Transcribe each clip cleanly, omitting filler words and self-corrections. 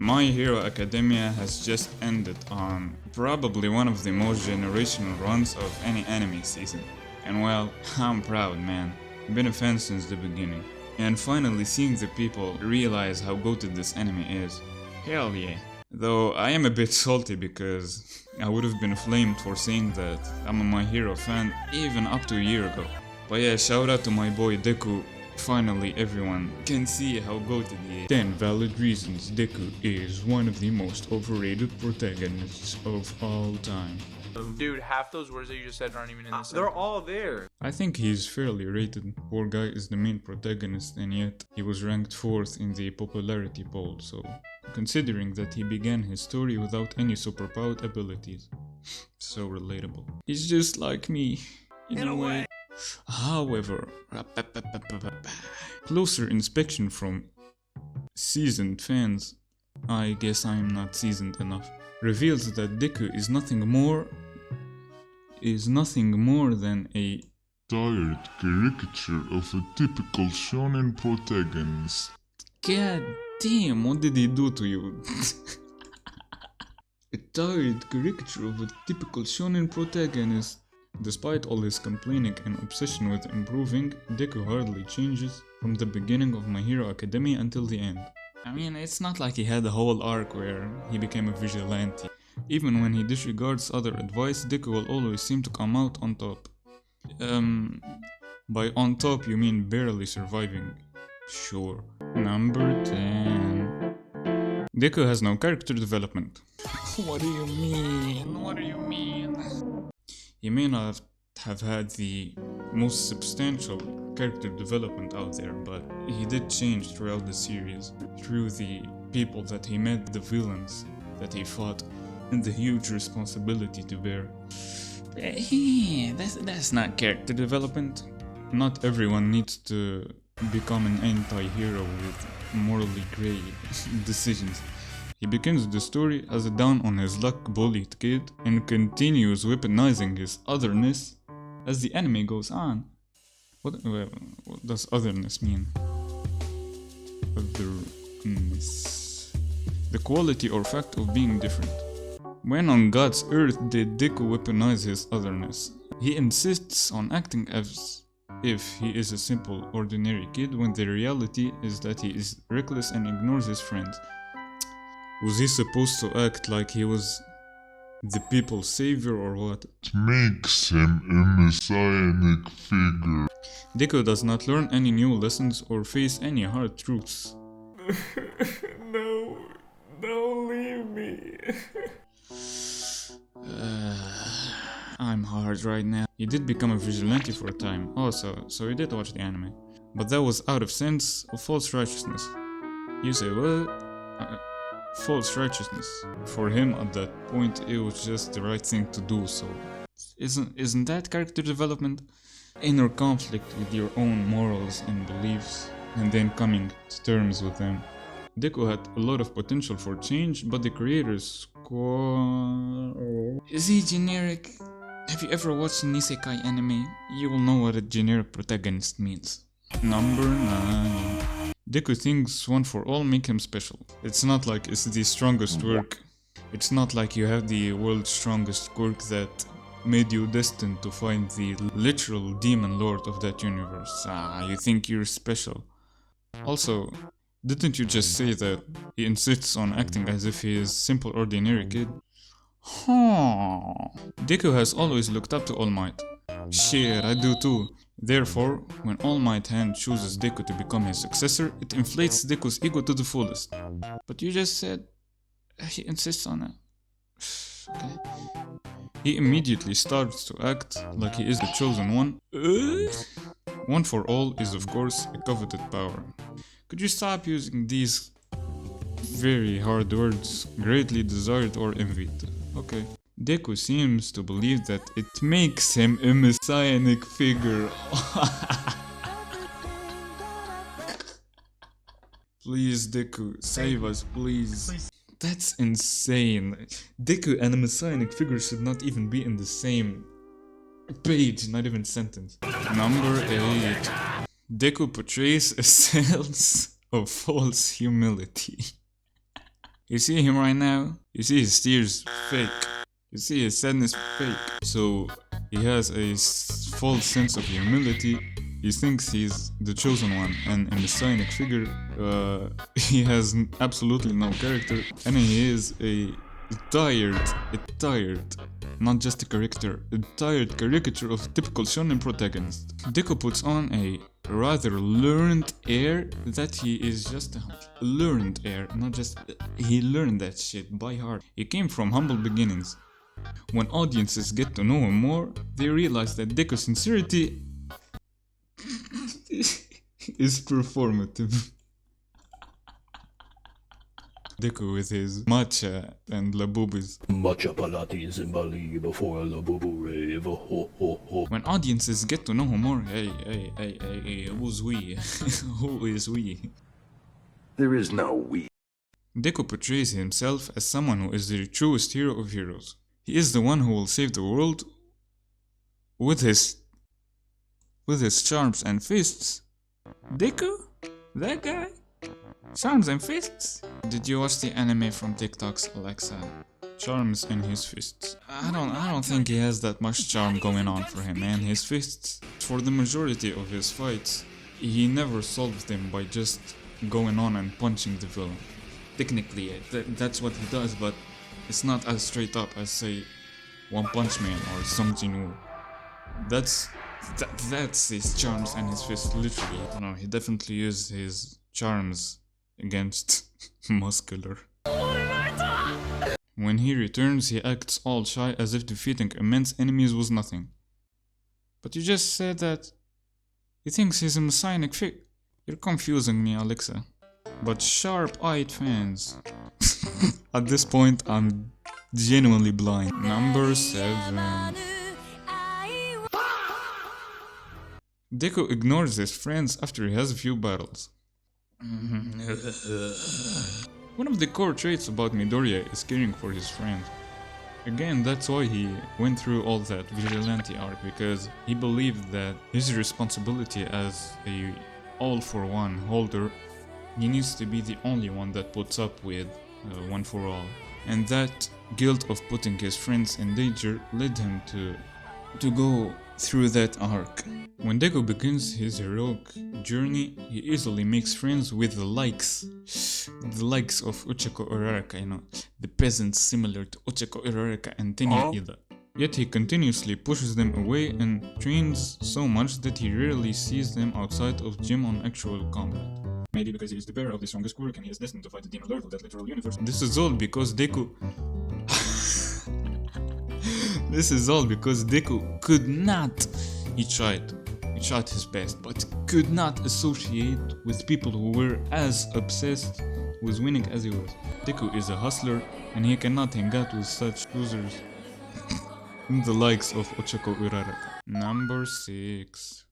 My Hero Academia has just ended on probably one of the most generational runs of any anime season. And well, I'm proud, man. Been a fan since the beginning. And finally seeing the people realize how goated this anime is. Hell yeah. Though I am a bit salty because I would have been flamed for saying that I'm a My Hero fan even up to a year ago. But yeah, shout out to my boy Deku. Finally everyone can see how goated he is. 10 valid reasons Deku is one of the most overrated protagonists of all time. Dude, half those words that you just said aren't even in the sentence. They're all there. I think he's fairly rated. Poor guy is the main protagonist and yet he was ranked 4th in the popularity poll, so considering that he began his story without any superpowered abilities. So relatable. He's just like me, in a way. However, closer inspection from seasoned fans, I guess I'm not seasoned enough, reveals that Deku is nothing more than a tired caricature of a typical shonen protagonist. God damn, what did he do to you? A tired caricature of a typical shonen protagonist. Despite all his complaining and obsession with improving, Deku hardly changes from the beginning of My Hero Academia until the end. I mean, it's not like he had a whole arc where he became a vigilante. Even when he disregards other advice, Deku will always seem to come out on top. By on top you mean barely surviving. Sure. Number 10. Deku has no character development. What do you mean? What do you mean? He may not have had the most substantial character development out there, but he did change throughout the series, through the people that he met, the villains that he fought, and the huge responsibility to bear. That's not character development. Not everyone needs to become an anti-hero with morally grey decisions. He begins the story as a down-on-his-luck bullied kid and continues weaponizing his otherness as the anime goes on. What does otherness mean? Otherness. The quality or fact of being different. When on God's earth did Deku weaponize his otherness? He insists on acting as if he is a simple, ordinary kid when the reality is that he is reckless and ignores his friends. Was he supposed to act like he was the people's savior or what? It makes him a messianic figure. Deku does not learn any new lessons or face any hard truths. No, don't leave me. I'm hard right now. He did become a vigilante for a time. Also, so he did watch the anime. But that was out of sense of false righteousness. You say what? False righteousness. For him at that point it was just the right thing to do, so isn't that character development? Inner conflict with your own morals and beliefs and then coming to terms with them. Deku had a lot of potential for change, but the creators Is he generic? Have you ever watched an isekai anime? You will know what a generic protagonist means. Number 9. Deku thinks One for All make him special. It's not like it's the strongest work. It's not like you have the world's strongest quirk that made you destined to find the literal demon lord of that universe. You think you're special. Also, didn't you just say that he insists on acting as if he is simple ordinary kid? Deku has always looked up to All Might. Shit, I do too. Therefore, when All Might Hand chooses Deku to become his successor, it inflates Deku's ego to the fullest. But you just said he insists on it. Okay. He immediately starts to act like he is the chosen one. One for All is of course a coveted power. Could you stop using these very hard words? Greatly desired or envied. Okay. Deku seems to believe that it makes him a messianic figure. Please, Deku, save us, please. That's insane. Deku and a messianic figure should not even be in the same page, not even sentence. Number 8. Deku portrays a sense of false humility. You see him right now? You see his tears fake. You see his sadness fake. So he has a false sense of humility. He thinks he's the chosen one, and in the Cynic figure, he has absolutely no character, and he is a tired, not just a character, a tired caricature of typical shonen protagonist. Deku puts on a rather learned air that he is just a learned air, not just he learned that shit by heart. He came from humble beginnings. When audiences get to know him more, they realize that Deku's sincerity is performative. Deku with his matcha and labubis. Matcha Pilates in Bali before a Labubu rave. Ho ho ho. When audiences get to know him more, hey, who's we? Who is we? There is no we. Deku portrays himself as someone who is the truest hero of heroes. He is the one who will save the world with his charms and fists. Deku? That guy? Charms and fists? Did you watch the anime from TikTok's Alexa? Charms in his fists. I don't think he has that much charm going on for him, man. His fists, for the majority of his fights, he never solves them by just going on and punching the villain. Technically, that's what he does, but it's not as straight up as, say, One Punch Man or Song Jin-woo. That's his charms and his fists, literally. No, he definitely used his charms against Muscular. When he returns, he acts all shy as if defeating immense enemies was nothing. But you just said that he thinks he's a messianic figure. You're confusing me, Alexa. But sharp-eyed fans. At this point, I'm genuinely blind. Number 7. Deku ignores his friends after he has a few battles. One of the core traits about Midoriya is caring for his friends. Again, that's why he went through all that vigilante arc, because he believed that his responsibility as a all-for-one holder, he needs to be the only one that puts up with one for all. And that guilt of putting his friends in danger led him to go through that arc. When Deku begins his heroic journey, he easily makes friends with the likes of Uchiko Uraraka, the peasants similar to Uchiko Uraraka and Tenya Ida. Yet he continuously pushes them away and trains so much that he rarely sees them outside of gym on actual combat. Maybe because he is the bearer of the strongest quirk and he is destined to fight the demon lord of that literal universe. This is all because Deku could not. He tried his best, but could not associate with people who were as obsessed with winning as he was. Deku is a hustler, and he cannot hang out with such losers. The likes of Ochako Uraraka. Number 6.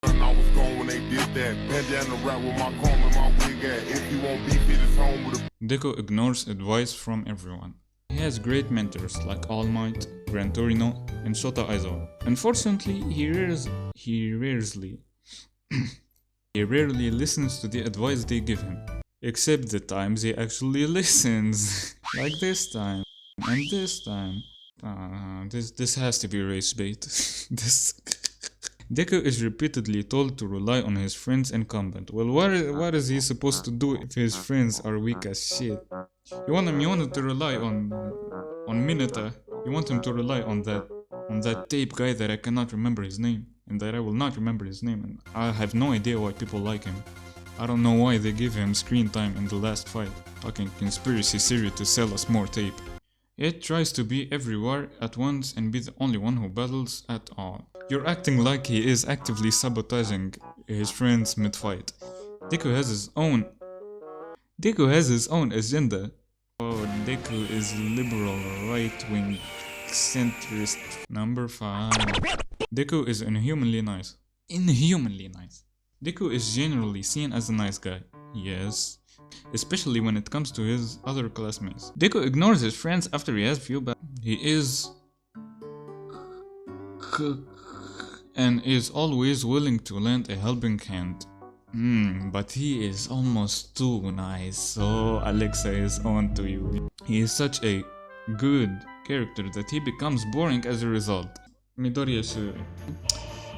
I was gone when they did that. Bandana rap with my comb and my wig at. If you won't beef it, it's home with a. Deku ignores advice from everyone. He has great mentors like All Might, Gran Torino, and Shota Aizawa. Unfortunately, he rarely listens to the advice they give him. Except the times he actually listens. Like this time. And this time. This has to be race bait. Deku is repeatedly told to rely on his friends in combat. Well, what is he supposed to do if his friends are weak as shit? You want him to rely on Mineta. You want him to rely on that tape guy that I cannot remember his name, and that I will not remember his name, and I have no idea why people like him. I don't know why they give him screen time in the last fight. Fucking conspiracy theory to sell us more tape. It tries to be everywhere at once and be the only one who battles at all. You're acting like he is actively sabotaging his friends mid-fight. Deku has his own agenda. Oh, Deku is liberal, right-wing, centrist. Number 5. Deku is inhumanly nice. Deku is generally seen as a nice guy. Yes. Especially when it comes to his other classmates. Deku ignores his friends after he has few battles. He is and is always willing to lend a helping hand. But he is almost too nice, so Alexa is on to you. He is such a good character that he becomes boring as a result. Midoriya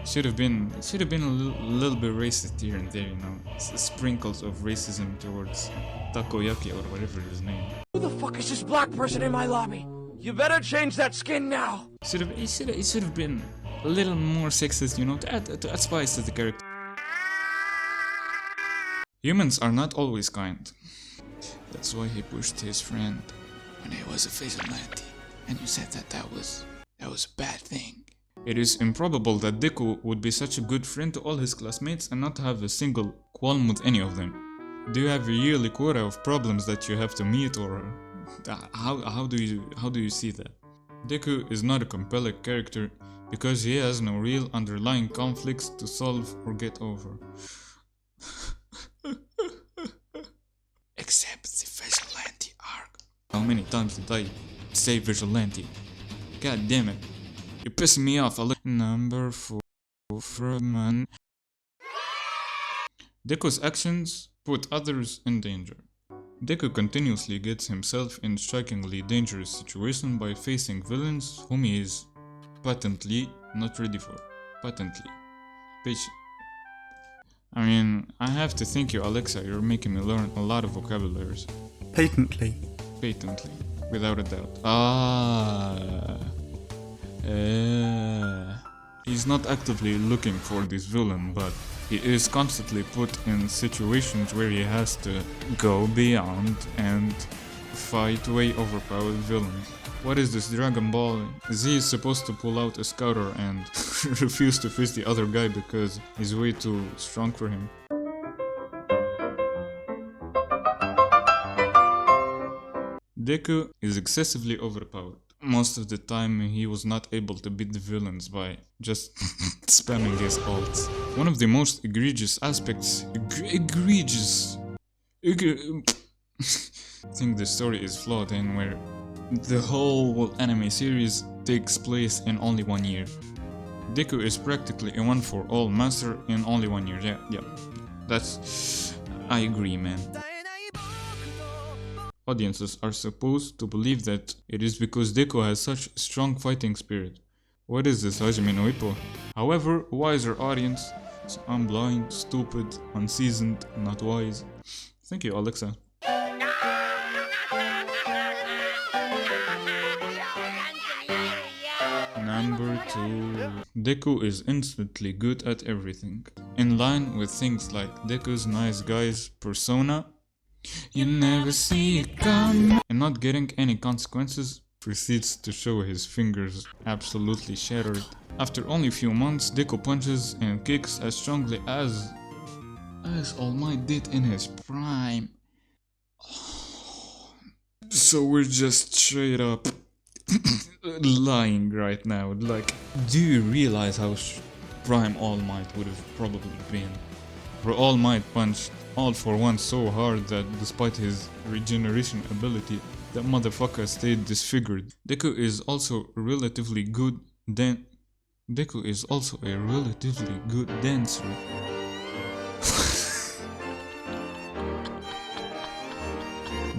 should have been a little bit racist here and there, you know, sprinkles of racism towards Takoyaki or whatever his name. Who the fuck is this black person in my lobby? You better change that skin now. It should have been a little more sexist, you know, to add spice to the character. Humans are not always kind. That's why he pushed his friend when he was a vigilante, and you said that was a bad thing. It is improbable that Deku would be such a good friend to all his classmates and not have a single qualm with any of them. Do you have a yearly quota of problems that you have to meet, or how do you see that? Deku is not a compelling character because he has no real underlying conflicts to solve or get over. Except the vigilante arc. How many times did I say vigilante? God damn it. You're pissing me off. Number 4 man. Deku's actions put others in danger. Deku continuously gets himself in strikingly dangerous situations by facing villains whom he is patently not ready for. Patently. I mean, I have to thank you, Alexa. You're making me learn a lot of vocabularies. Patently. Patently, without a doubt. He's not actively looking for this villain, but he is constantly put in situations where he has to go beyond and fight way overpowered villains. What is this, Dragon Ball? Is he supposed to pull out a scouter and refuse to face the other guy because he's way too strong for him? Deku is excessively overpowered. Most of the time he was not able to beat the villains by just spamming his ults. One of the most egregious aspects... I think the story is flawed in where the whole anime series takes place in only 1 year. Deku is practically a one-for-all master in only 1 year. Yeah. That's... I agree, man. Audiences are supposed to believe that it is because Deku has such strong fighting spirit. What is this, Hajime no Ippo? However, wiser audience, so I'm blind, stupid, unseasoned, not wise. Thank you, Alexa. Number 2. Deku is instantly good at everything. In line with things like Deku's nice guy's persona, you never see it come, and not getting any consequences, proceeds to show his fingers absolutely shattered. After only a few months, Deku punches and kicks as strongly as All Might did in his prime. So we're just straight up lying right now. Like, do you realize how prime All Might would have probably been? For All Might punched All for One so hard that despite his regeneration ability, that motherfucker stayed disfigured. Deku is also a relatively good dancer.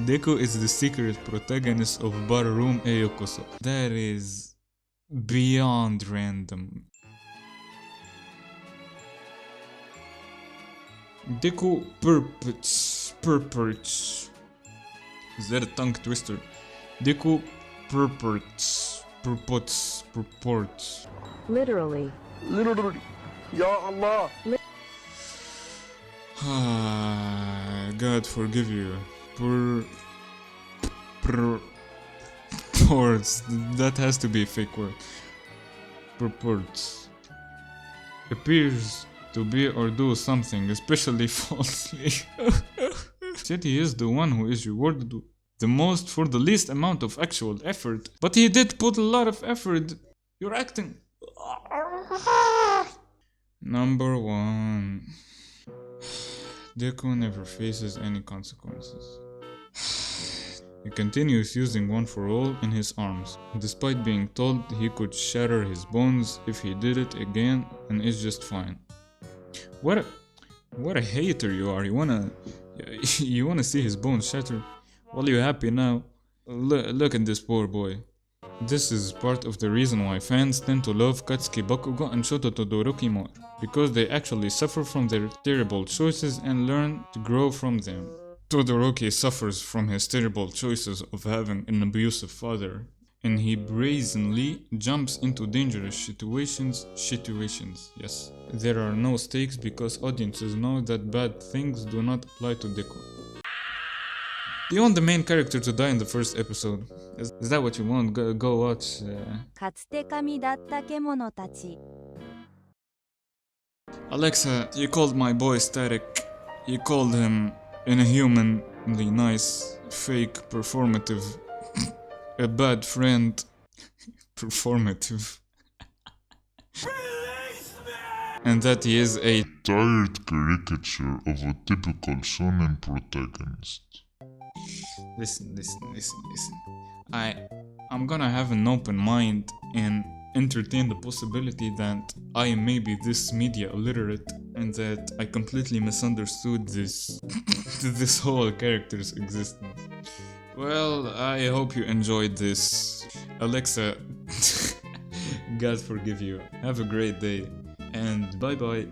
Deku is the secret protagonist of Barroom Eyokoso. That is beyond random. Deku purports. Is that a tongue twister? Deku purports. Literally. Ya Allah. God forgive you. Purports. That has to be a fake word. Purports. Appears to be or do something, especially falsely. Said he is the one who is rewarded the most for the least amount of actual effort. But he did put a lot of effort. You're acting. Number 1. Deku never faces any consequences. He continues using One for All in his arms, despite being told he could shatter his bones if he did it again and is just fine. What a hater you are. You wanna see his bones shatter? Well, you happy now? Look at this poor boy. This is part of the reason why fans tend to love Katsuki Bakugo and Shoto Todoroki more, because they actually suffer from their terrible choices and learn to grow from them. Todoroki suffers from his terrible choices of having an abusive father, and he brazenly jumps into dangerous situations. Yes. There are no stakes because audiences know that bad things do not apply to Deku. Do you want the main character to die in the first episode? Is that what you want? Go watch. かつて神だった獣たち Alexa, you called my boy Static. You called him inhumanly nice, fake, performative, a bad friend, performative, and that he is a Tired caricature of a typical shonen protagonist. Listen. I'm gonna have an open mind and entertain the possibility that I may be this media illiterate and that I completely misunderstood this this whole character's existence. Well, I hope you enjoyed this. Alexa, God forgive you. Have a great day and bye bye.